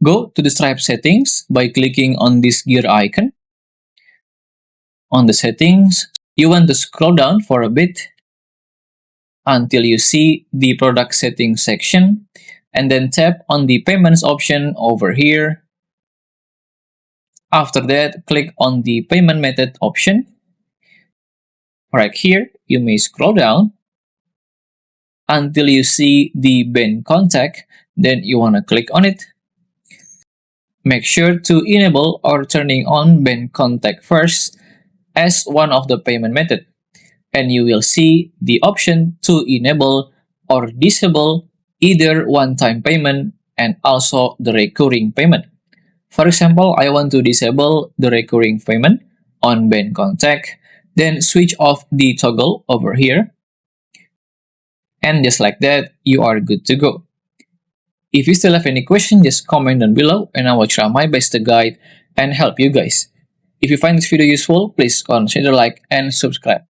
Go to the Stripe settings by clicking on this gear icon. On the settings, you want to scroll down for a bit until you see the product settings section, and then tap on the payments option over here. After that, click on the payment method option. Right here, you may scroll down until you see the Bancontact, then you want to click on it. Make sure to enable or turning on Bancontact first as one of the payment method, and you will see the option to enable or disable either one-time payment and also the recurring payment. For example, I want to disable the recurring payment on Bancontact, then switch off the toggle over here. And just like that, you are good to go. If you still have any question, just comment down below and I will try my best to guide and help you guys. If you find this video useful, please consider like and subscribe.